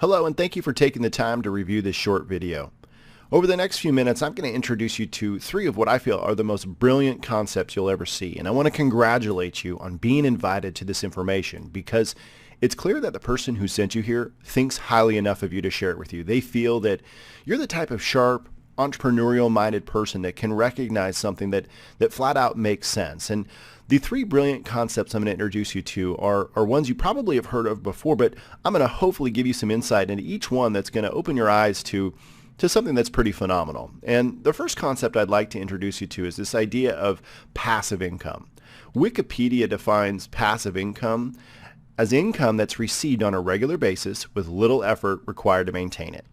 Hello, and thank you for taking the time to review this short video. Over the next few minutes, I'm going to introduce you to three of what I feel are the most brilliant concepts you'll ever see. And I want to congratulate you on being invited to this information because it's clear that the person who sent you here thinks highly enough of you to share it with you. They feel that you're the type of sharp, entrepreneurial-minded person that can recognize something that flat out makes sense. And the three brilliant concepts I'm going to introduce you to are ones you probably have heard of before, but I'm going to hopefully give you some insight into each one that's going to open your eyes to something that's pretty phenomenal. And the first concept I'd like to introduce you to is this idea of passive income. Wikipedia defines passive income as income that's received on a regular basis with little effort required to maintain it.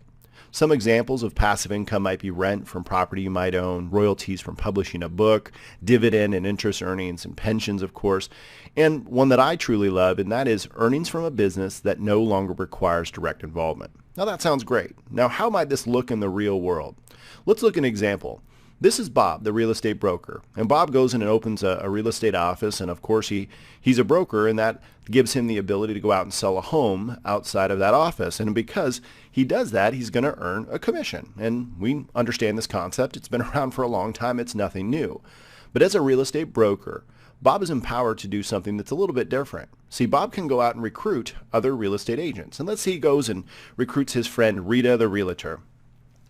Some examples of passive income might be rent from property you might own, royalties from publishing a book, dividend and interest earnings, and pensions, of course, and one that I truly love, and that is earnings from a business that no longer requires direct involvement. Now that sounds great. Now how might this look in the real world? Let's look at an example. This is Bob, the real estate broker. And Bob goes in and opens a real estate office, and of course he's a broker, and that gives him the ability to go out and sell a home outside of that office. And because he does that, he's going to earn a commission. And we understand this concept. It's been around for a long time. It's nothing new. But as a real estate broker, Bob is empowered to do something that's a little bit different. See, Bob can go out and recruit other real estate agents. And let's say he goes and recruits his friend Rita, the realtor.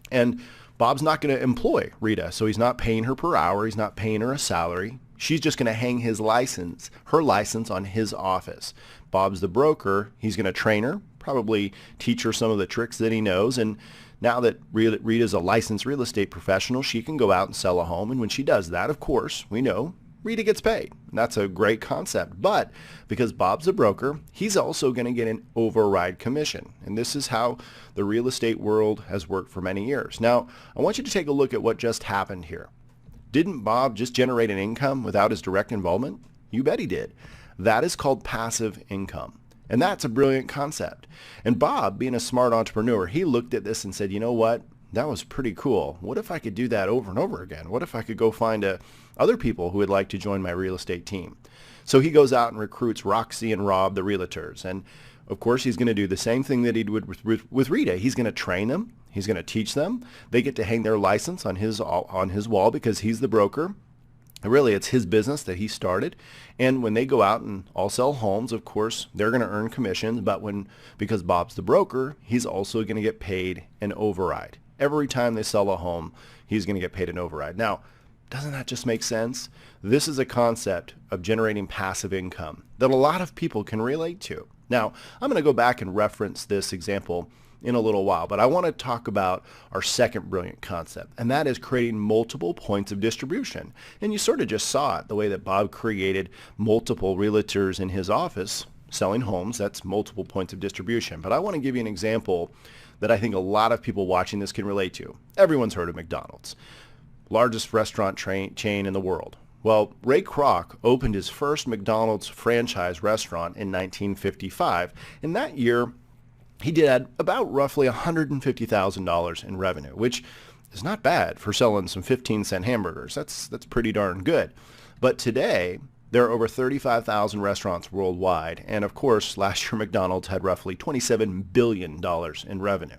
And Bob's not going to employ Rita, so he's not paying her per hour. He's not paying her a salary. She's just going to hang her license on his office. Bob's the broker. He's going to train her, probably teach her some of the tricks that he knows. And now that Rita's a licensed real estate professional, she can go out and sell a home. And when she does that, of course, we know Rita gets paid. And that's a great concept. But because Bob's a broker, he's also going to get an override commission. And this is how the real estate world has worked for many years. Now, I want you to take a look at what just happened here. Didn't Bob just generate an income without his direct involvement? You bet he did. That is called passive income. And that's a brilliant concept. And Bob, being a smart entrepreneur, he looked at this and said, you know what? That was pretty cool. What if I could do that over and over again? What if I could go find other people who would like to join my real estate team? So he goes out and recruits Roxy and Rob, the realtors. And of course, he's going to do the same thing that he would with Rita. He's going to train them. He's going to teach them. They get to hang their license on his wall because he's the broker. And really, it's his business that he started. And when they go out and all sell homes, of course, they're going to earn commissions. But because Bob's the broker, he's also going to get paid an override. Every time they sell a home, he's going to get paid an override. Now, doesn't that just make sense? This is a concept of generating passive income that a lot of people can relate to. Now, I'm going to go back and reference this example in a little while, but I want to talk about our second brilliant concept, and that is creating multiple points of distribution. And you sort of just saw it, the way that Bob created multiple realtors in his office selling homes. That's multiple points of distribution. But I want to give you an example that I think a lot of people watching this can relate to. Everyone's heard of McDonald's, largest restaurant chain in the world. Well, Ray Kroc opened his first McDonald's franchise restaurant in 1955. In that year, he did about roughly $150,000 in revenue, which is not bad for selling some 15-cent hamburgers. That's pretty darn good. But today, there are over 35,000 restaurants worldwide, and of course, last year McDonald's had roughly $27 billion in revenue.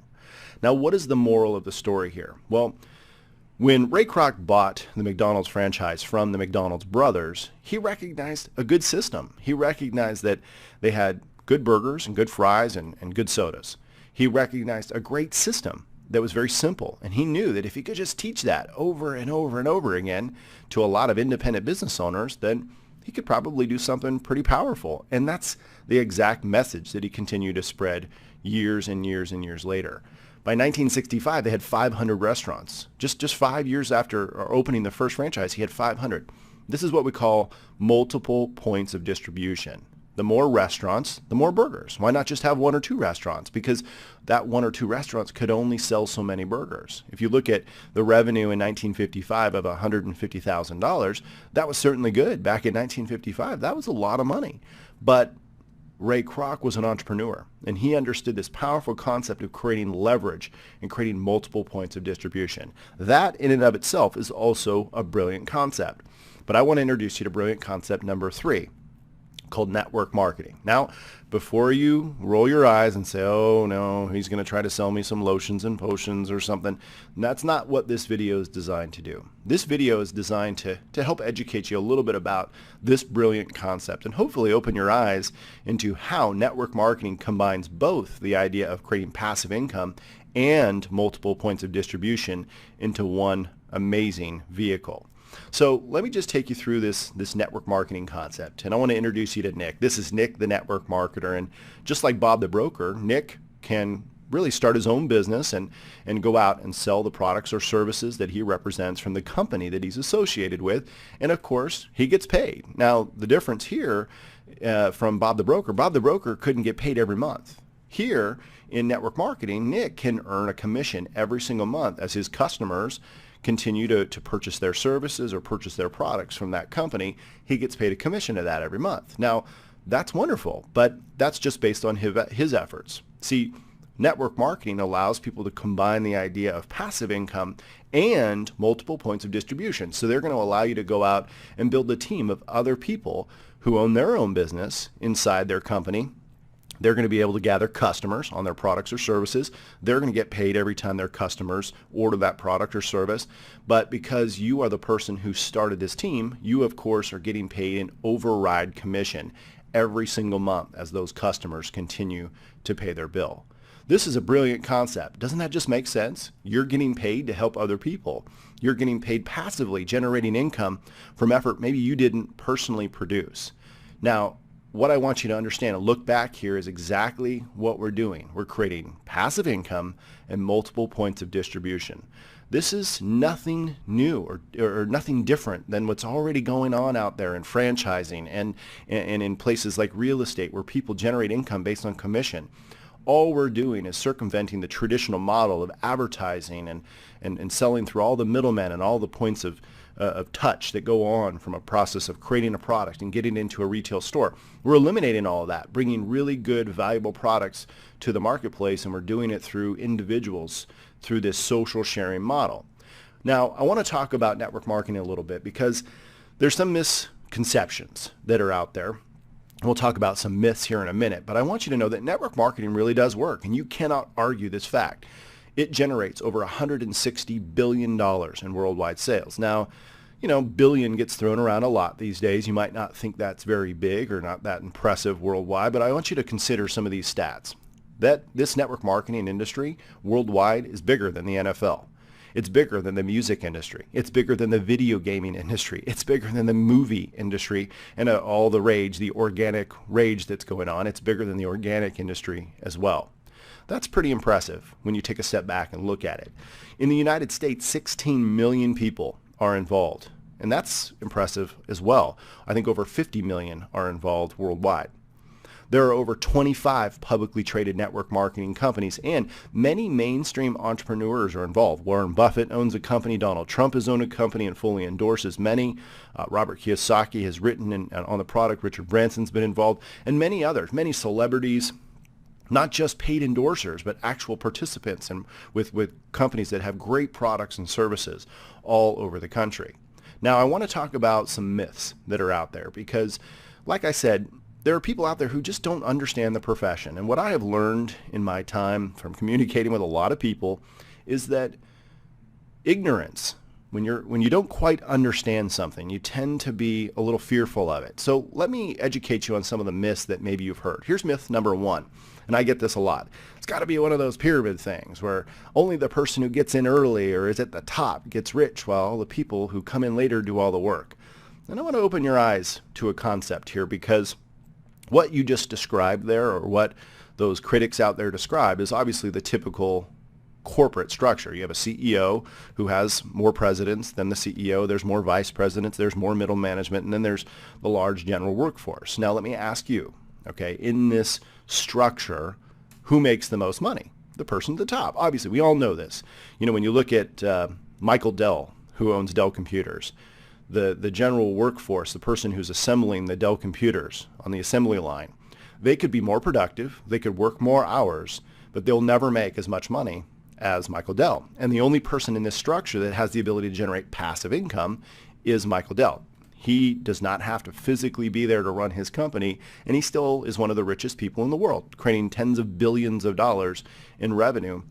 Now, what is the moral of the story here? Well, when Ray Kroc bought the McDonald's franchise from the McDonald's brothers, he recognized a good system. He recognized that they had good burgers and good fries and good sodas. He recognized a great system that was very simple, and he knew that if he could just teach that over and over and over again to a lot of independent business owners, then he could probably do something pretty powerful. And that's the exact message that he continued to spread years and years and years later. By 1965, they had 500 restaurants. Just 5 years after opening the first franchise, he had 500. This is what we call multiple points of distribution. The more restaurants, the more burgers. Why not just have one or two restaurants? Because that one or two restaurants could only sell so many burgers. If you look at the revenue in 1955 of $150,000, that was certainly good. Back in 1955, that was a lot of money. But Ray Kroc was an entrepreneur, and he understood this powerful concept of creating leverage and creating multiple points of distribution. That in and of itself is also a brilliant concept. But I want to introduce you to brilliant concept number 3. called network marketing. Now, before you roll your eyes and say, oh no, he's going to try to sell me some lotions and potions or something, that's not what this video is designed to do. This video is designed to help educate you a little bit about this brilliant concept and hopefully open your eyes into how network marketing combines both the idea of creating passive income and multiple points of distribution into one amazing vehicle. So let me just take you through this network marketing concept, and I want to introduce you to Nick. This is Nick, the network marketer, and just like Bob the broker, Nick can really start his own business and go out and sell the products or services that he represents from the company that he's associated with, and of course he gets paid. Now the difference here from Bob the broker couldn't get paid every month. Here in network marketing, Nick can earn a commission every single month as his customers continue to purchase their services or purchase their products from that company. He gets paid a commission of that every month. Now, that's wonderful, but that's just based on his efforts. See, network marketing allows people to combine the idea of passive income and multiple points of distribution. So they're going to allow you to go out and build a team of other people who own their own business inside their company. They're going to be able to gather customers on their products or services. They're going to get paid every time their customers order that product or service. But because you are the person who started this team, you of course are getting paid an override commission every single month as those customers continue to pay their bill. This is a brilliant concept. Doesn't that just make sense? You're getting paid to help other people. You're getting paid passively, generating income from effort maybe you didn't personally produce. Now, what I want you to understand and look back here is exactly what we're doing. We're creating passive income and multiple points of distribution. This is nothing new or nothing different than what's already going on out there in franchising and in places like real estate where people generate income based on commission. All we're doing is circumventing the traditional model of advertising and selling through all the middlemen and all the points of touch that go on from a process of creating a product and getting into a retail store. We're eliminating all of that, bringing really good, valuable products to the marketplace, and we're doing it through individuals through this social sharing model. Now, I want to talk about network marketing a little bit because there's some misconceptions that are out there. We'll talk about some myths here in a minute, but I want you to know that network marketing really does work, and you cannot argue this fact. It generates over $160 billion in worldwide sales. Now, you know, billion gets thrown around a lot these days. You might not think that's very big or not that impressive worldwide, but I want you to consider some of these stats. That this network marketing industry worldwide is bigger than the NFL. It's bigger than the music industry. It's bigger than the video gaming industry. It's bigger than the movie industry and all the rage, the organic rage that's going on. It's bigger than the organic industry as well. That's pretty impressive when you take a step back and look at it. In the United States, 16 million people are involved, and that's impressive as well. I think over 50 million are involved worldwide. There are over 25 publicly traded network marketing companies, and many mainstream entrepreneurs are involved. Warren Buffett owns a company. Donald Trump has owned a company and fully endorses many. Robert Kiyosaki has written on the product. Richard Branson's been involved, and many others, many celebrities, not just paid endorsers, but actual participants and with companies that have great products and services all over the country. Now, I want to talk about some myths that are out there because, like I said, there are people out there who just don't understand the profession. And what I have learned in my time from communicating with a lot of people is that ignorance, when you don't quite understand something, you tend to be a little fearful of it. So let me educate you on some of the myths that maybe you've heard. Here's myth number one, and I get this a lot. It's got to be one of those pyramid things where only the person who gets in early or is at the top gets rich while all the people who come in later do all the work. And I want to open your eyes to a concept here because what you just described there, or what those critics out there describe, is obviously the typical corporate structure. You have a CEO who has more presidents than the CEO. There's more vice presidents. There's more middle management. And then there's the large general workforce. Now, let me ask you, okay, in this structure, who makes the most money? The person at the top. Obviously, we all know this. You know, when you look at Michael Dell, who owns Dell Computers, the general workforce, the person who's assembling the Dell computers on the assembly line, they could be more productive, they could work more hours, but they'll never make as much money as Michael Dell. And the only person in this structure that has the ability to generate passive income is Michael Dell. He does not have to physically be there to run his company, and he still is one of the richest people in the world, creating tens of billions of dollars in revenue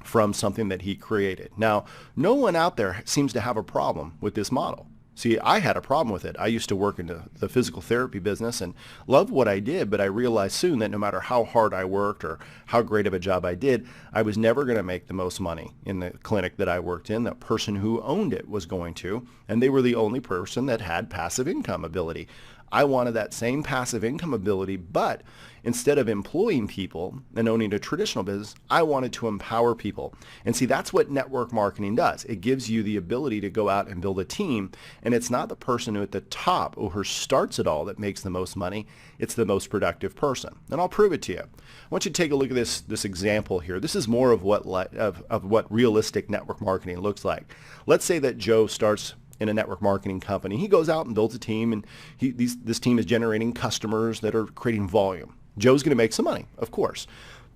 from something that he created. Now, no one out there seems to have a problem with this model. See, I had a problem with it. I used to work in the physical therapy business and loved what I did, but I realized soon that no matter how hard I worked or how great of a job I did, I was never going to make the most money in the clinic that I worked in. The person who owned it was going to, and they were the only person that had passive income ability. I wanted that same passive income ability, but instead of employing people and owning a traditional business, I wanted to empower people. And see, that's what network marketing does. It gives you the ability to go out and build a team, and it's not the person who at the top or who starts it all that makes the most money. It's the most productive person. And I'll prove it to you. I want you to take a look at this example here. This is more of what realistic network marketing looks like. Let's say that Joe starts in a network marketing company. He goes out and builds a team, and this team is generating customers that are creating volume. Joe's going to make some money, of course.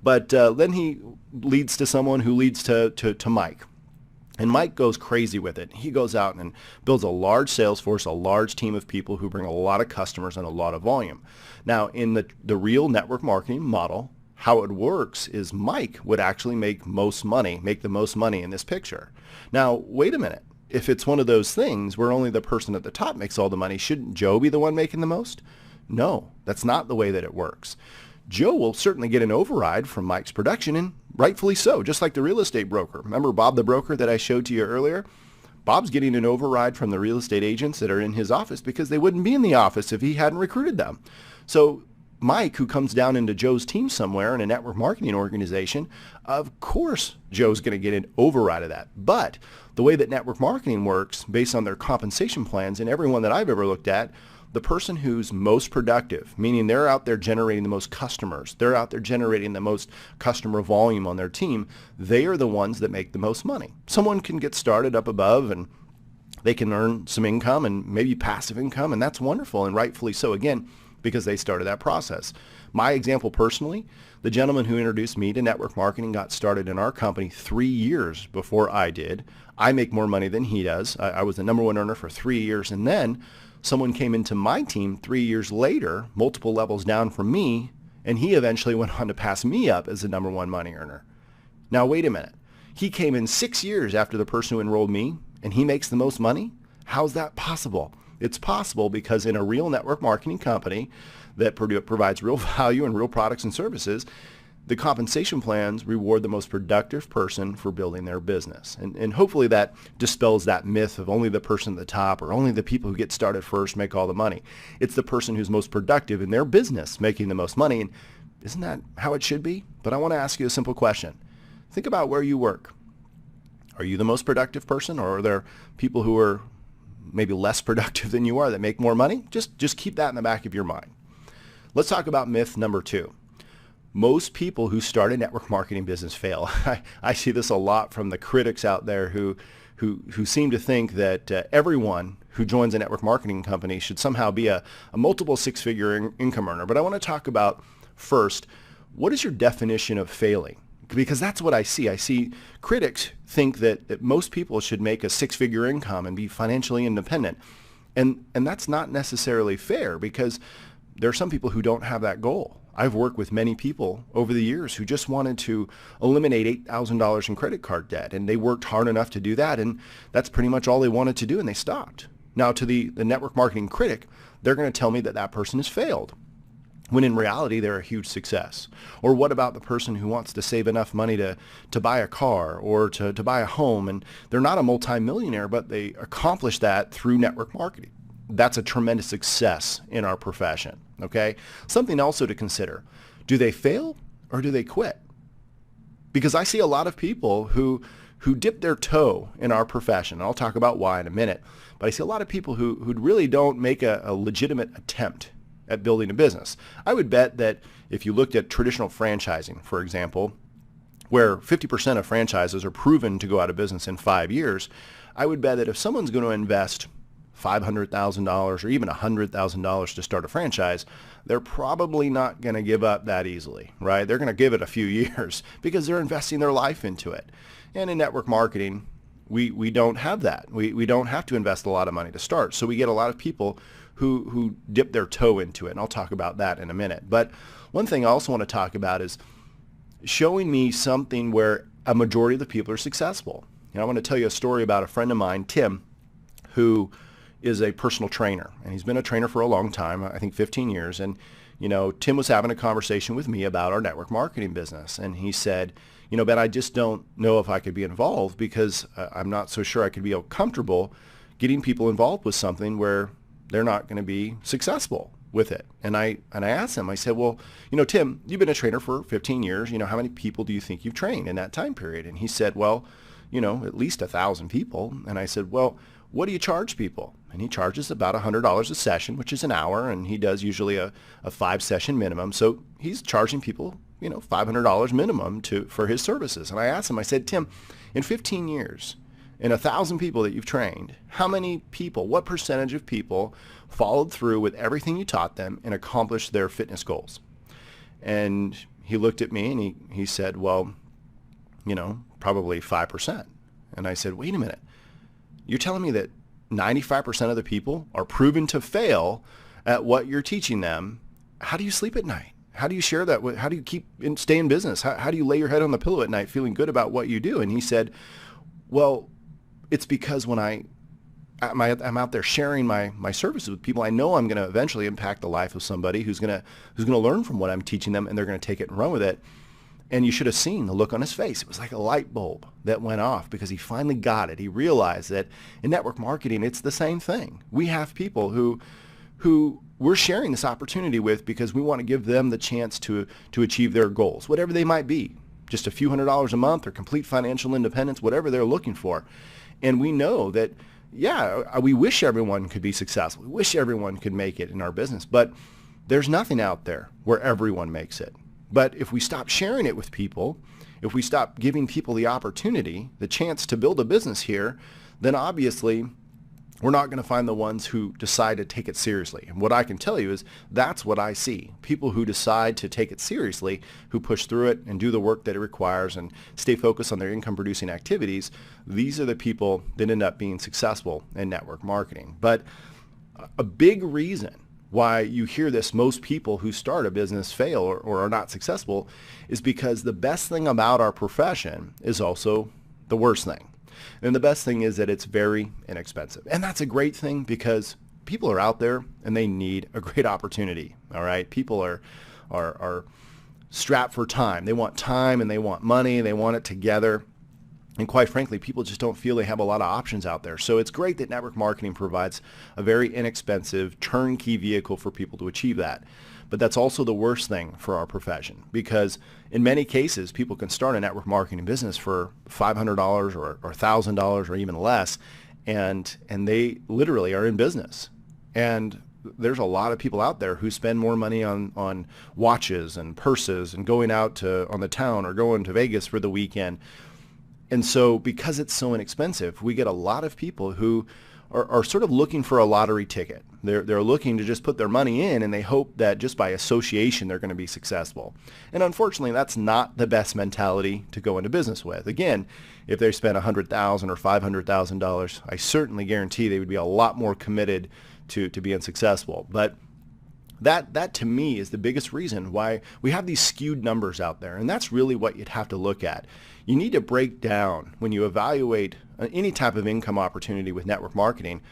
But then he leads to someone who leads to Mike. And Mike goes crazy with it. He goes out and builds a large sales force, a large team of people who bring a lot of customers and a lot of volume. Now, in the real network marketing model, how it works is Mike would actually make the most money in this picture. Now, wait a minute. If it's one of those things where only the person at the top makes all the money, shouldn't Joe be the one making the most? No, that's not the way that it works. Joe will certainly get an override from Mike's production, and rightfully so, just like the real estate broker. Remember Bob the broker that I showed to you earlier? Bob's getting an override from the real estate agents that are in his office because they wouldn't be in the office if he hadn't recruited them. So Mike, who comes down into Joe's team somewhere in a network marketing organization, of course Joe's going to get an override of that. But the way that network marketing works, based on their compensation plans, and everyone that I've ever looked at, the person who's most productive, meaning they're out there generating the most customers, they're out there generating the most customer volume on their team, they are the ones that make the most money. Someone can get started up above and they can earn some income and maybe passive income, and that's wonderful, and rightfully so, again, because they started that process. My example personally, the gentleman who introduced me to network marketing got started in our company 3 years before I did. I make more money than he does. I was the number one earner for 3 years, and then someone came into my team 3 years later, multiple levels down from me, and he eventually went on to pass me up as the number one money earner. Now wait a minute. He came in 6 years after the person who enrolled me, and he makes the most money? How's that possible? It's possible because in a real network marketing company that provides real value and real products and services, the compensation plans reward the most productive person for building their business. And hopefully that dispels that myth of only the person at the top or only the people who get started first make all the money. It's the person who's most productive in their business making the most money. And isn't that how it should be? But I want to ask you a simple question. Think about where you work. Are you the most productive person, or are there people who are maybe less productive than you are that make more money? Just keep that in the back of your mind. Let's talk about myth number 2. Most people who start a network marketing business fail. I see this a lot from the critics out there who seem to think that everyone who joins a network marketing company should somehow be a multiple six-figure income earner. But I want to talk about first, what is your definition of failing? Because that's what I see. I see critics think that most people should make a six-figure income and be financially independent. And that's not necessarily fair, because there are some people who don't have that goal. I've worked with many people over the years who just wanted to eliminate $8,000 in credit card debt, and they worked hard enough to do that, and that's pretty much all they wanted to do, and they stopped. Now, to the network marketing critic, they're going to tell me that that person has failed, when in reality they're a huge success. Or what about the person who wants to save enough money to buy a car or to buy a home, and they're not a multimillionaire, but they accomplish that through network marketing? That's a tremendous success in our profession, okay? Something also to consider. Do they fail or do they quit? Because I see a lot of people who dip their toe in our profession. I'll talk about why in a minute. But I see a lot of people who really don't make a legitimate attempt at building a business. I would bet that if you looked at traditional franchising, for example, where 50% of franchises are proven to go out of business in 5 years, I would bet that if someone's going to invest $500,000 or even $100,000 to start a franchise, they're probably not going to give up that easily, right? They're going to give it a few years because they're investing their life into it. And in network marketing, we don't have that. We don't have to invest a lot of money to start. So we get a lot of people who dip their toe into it, and I'll talk about that in a minute. But one thing I also want to talk about is showing me something where a majority of the people are successful. I want to tell you a story about a friend of mine, Tim, who is a personal trainer, and he's been a trainer for a long time, I think 15 years. And Tim was having a conversation with me about our network marketing business, and he said, Ben, I just don't know if I could be involved because I'm not so sure I could be comfortable getting people involved with something where they're not going to be successful with it. And I asked him, I said, well, Tim, you've been a trainer for 15 years. How many people do you think you've trained in that time period? And he said, well, at least 1,000 people. And I said, well, what do you charge people? And he charges about $100 a session, which is an hour, and he does usually a 5-session minimum. So he's charging people, $500 minimum for his services. And I asked him, I said, Tim, in 15 years, in 1,000 people that you've trained, how many people, what percentage of people followed through with everything you taught them and accomplished their fitness goals? And he looked at me and he said, well, probably 5%. And I said, wait a minute. You're telling me that 95% of the people are proven to fail at what you're teaching them? How do you sleep at night? How do you share that? How do you stay in business? How do you lay your head on the pillow at night feeling good about what you do? And he said, well, it's because when I'm out there sharing my services with people, I know I'm going to eventually impact the life of somebody who's going to learn from what I'm teaching them, and they're going to take it and run with it. And you should have seen the look on his face. It was like a light bulb that went off because he finally got it. He realized that in network marketing, it's the same thing. We have people who we're sharing this opportunity with because we want to give them the chance to achieve their goals, whatever they might be, just a few $100s a month or complete financial independence, whatever they're looking for. And we know that, we wish everyone could be successful. We wish everyone could make it in our business, but there's nothing out there where everyone makes it. But if we stop sharing it with people, if we stop giving people the opportunity, the chance to build a business here, then obviously we're not going to find the ones who decide to take it seriously. And what I can tell you is that's what I see. People who decide to take it seriously, who push through it and do the work that it requires and stay focused on their income-producing activities, these are the people that end up being successful in network marketing. But a big reason why you hear this, most people who start a business fail or are not successful, is because the best thing about our profession is also the worst thing. And the best thing is that it's very inexpensive. And that's a great thing because people are out there and they need a great opportunity. All right. People are strapped for time. They want time and they want money. They want it together. And quite frankly, people just don't feel they have a lot of options out there. So it's great that network marketing provides a very inexpensive turnkey vehicle for people to achieve that. But that's also the worst thing for our profession because in many cases, people can start a network marketing business for $500 or $1,000 or even less, and they literally are in business. And there's a lot of people out there who spend more money on watches and purses and going out on the town or going to Vegas for the weekend. And so because it's so inexpensive, we get a lot of people who are sort of looking for a lottery ticket. They're looking to just put their money in and they hope that just by association they're going to be successful. And unfortunately, that's not the best mentality to go into business with. Again, if they spent $100,000 or $500,000, I certainly guarantee they would be a lot more committed to being successful. But that to me is the biggest reason why we have these skewed numbers out there. And that's really what you'd have to look at. You need to break down when you evaluate any type of income opportunity with network marketing.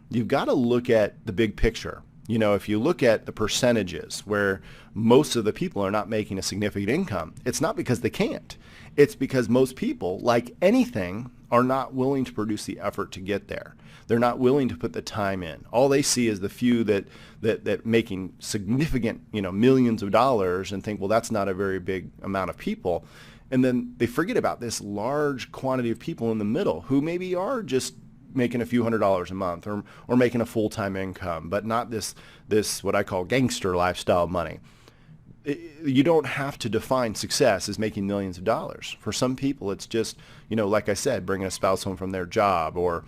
You've got to look at the big picture. If you look at the percentages where most of the people are not making a significant income, it's not because they can't. It's because most people, like anything, are not willing to produce the effort to get there. They're not willing to put the time in. All they see is the few that making significant, millions of dollars and think, well, that's not a very big amount of people. And then they forget about this large quantity of people in the middle who maybe are just making a few $100s a month or making a full-time income, but not this what I call gangster lifestyle money. You don't have to define success as making millions of dollars. For some people, it's just, like I said, bringing a spouse home from their job or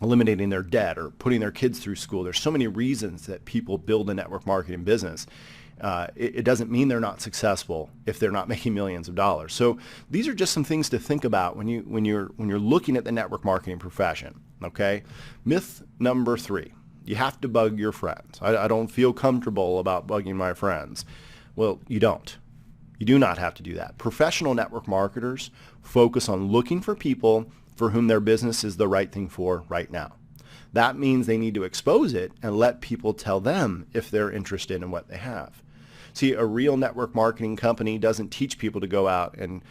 eliminating their debt or putting their kids through school. There's so many reasons that people build a network marketing business. It doesn't mean they're not successful if they're not making millions of dollars. So these are just some things to think about when you're looking at the network marketing profession. Okay, myth number 3: you have to bug your friends. I don't feel comfortable about bugging my friends. Well, you don't. You do not have to do that. Professional network marketers focus on looking for people for whom their business is the right thing for right now. That means they need to expose it and let people tell them if they're interested in what they have. See, a real network marketing company doesn't teach people to go out and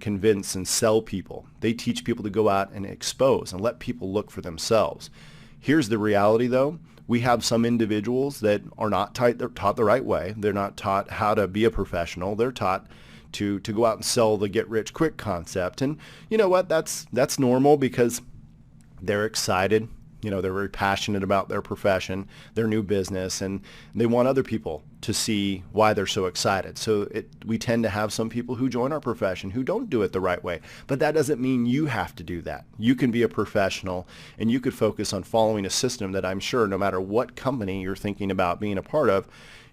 convince and sell people. They teach people to go out and expose and let people look for themselves. Here's the reality, though. We have some individuals that are not taught the right way. They're not taught how to be a professional. They're taught to go out and sell the get-rich-quick concept. And you know what? That's normal because they're excited. They're very passionate about their profession, their new business, and they want other people to see why they're so excited. So we tend to have some people who join our profession who don't do it the right way. But that doesn't mean you have to do that. You can be a professional and you could focus on following a system that I'm sure no matter what company you're thinking about being a part of,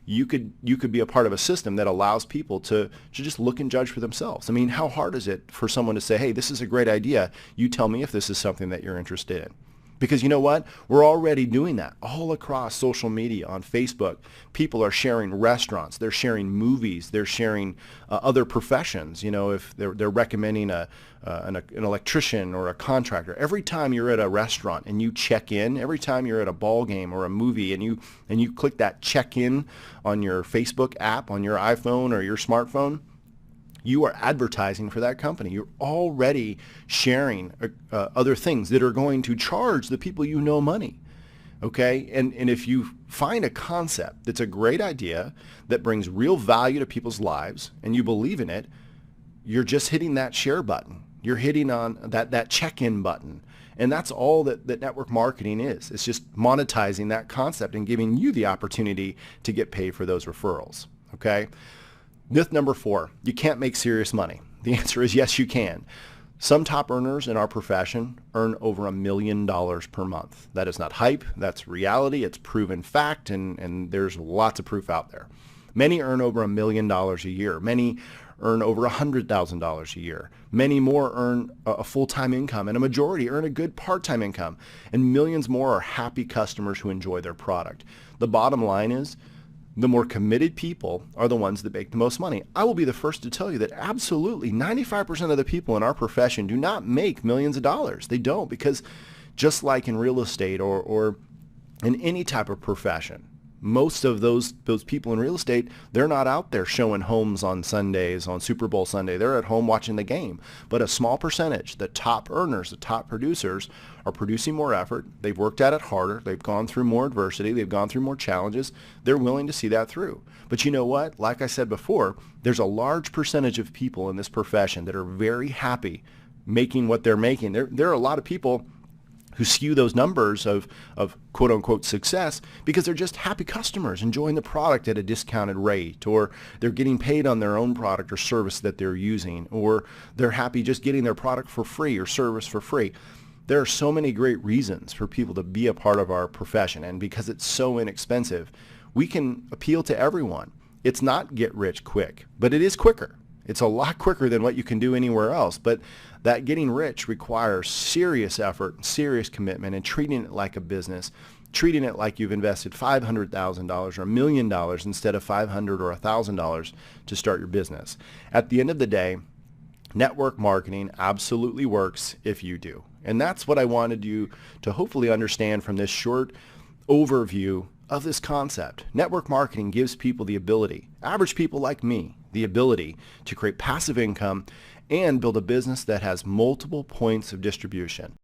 you could be a part of a system that allows people to just look and judge for themselves. I mean, how hard is it for someone to say, hey, this is a great idea. You tell me if this is something that you're interested in. Because you know what? We're already doing that all across social media. On Facebook, people are sharing restaurants. They're sharing movies. They're sharing other professions. If they're recommending an electrician or a contractor. Every time you're at a restaurant and you check in, every time you're at a ball game or a movie and you click that check in on your Facebook app on your iPhone or your smartphone, you are advertising for that company. You're already sharing other things that are going to charge the people you know money. Okay? And if you find a concept that's a great idea that brings real value to people's lives and you believe in it, you're just hitting that share button. You're hitting on that check-in button. And that's all that network marketing is. It's just monetizing that concept and giving you the opportunity to get paid for those referrals. Okay? Myth number 4, you can't make serious money. The answer is yes, you can. Some top earners in our profession earn over $1 million per month. That is not hype. That's reality. It's proven fact, and there's lots of proof out there. Many earn over $1 million a year. Many earn over $100,000 a year. Many more earn a full-time income, and a majority earn a good part-time income. And millions more are happy customers who enjoy their product. The bottom line is, the more committed people are the ones that make the most money. I will be the first to tell you that absolutely 95% of the people in our profession do not make millions of dollars. They don't, because just like in real estate or in any type of profession, most of those people in real estate, they're not out there showing homes on Sundays, on Super Bowl Sunday. They're at home watching the game. But a small percentage, the top earners, the top producers, are producing more effort. They've worked at it harder. They've gone through more adversity. They've gone through more challenges. They're willing to see that through. But you know what? Like I said before, there's a large percentage of people in this profession that are very happy making what they're making. There are a lot of people who skew those numbers of quote-unquote success because they're just happy customers enjoying the product at a discounted rate, or they're getting paid on their own product or service that they're using, or they're happy just getting their product for free or service for free. There are so many great reasons for people to be a part of our profession, and because it's so inexpensive, we can appeal to everyone. It's not get rich quick, but it is quicker. It's a lot quicker than what you can do anywhere else, but that getting rich requires serious effort, serious commitment, and treating it like a business, treating it like you've invested $500,000 or $1 million instead of $500 or $1,000 to start your business. At the end of the day, network marketing absolutely works if you do. And that's what I wanted you to hopefully understand from this short overview of this concept. Network marketing gives people the ability, average people like me, the ability to create passive income and build a business that has multiple points of distribution.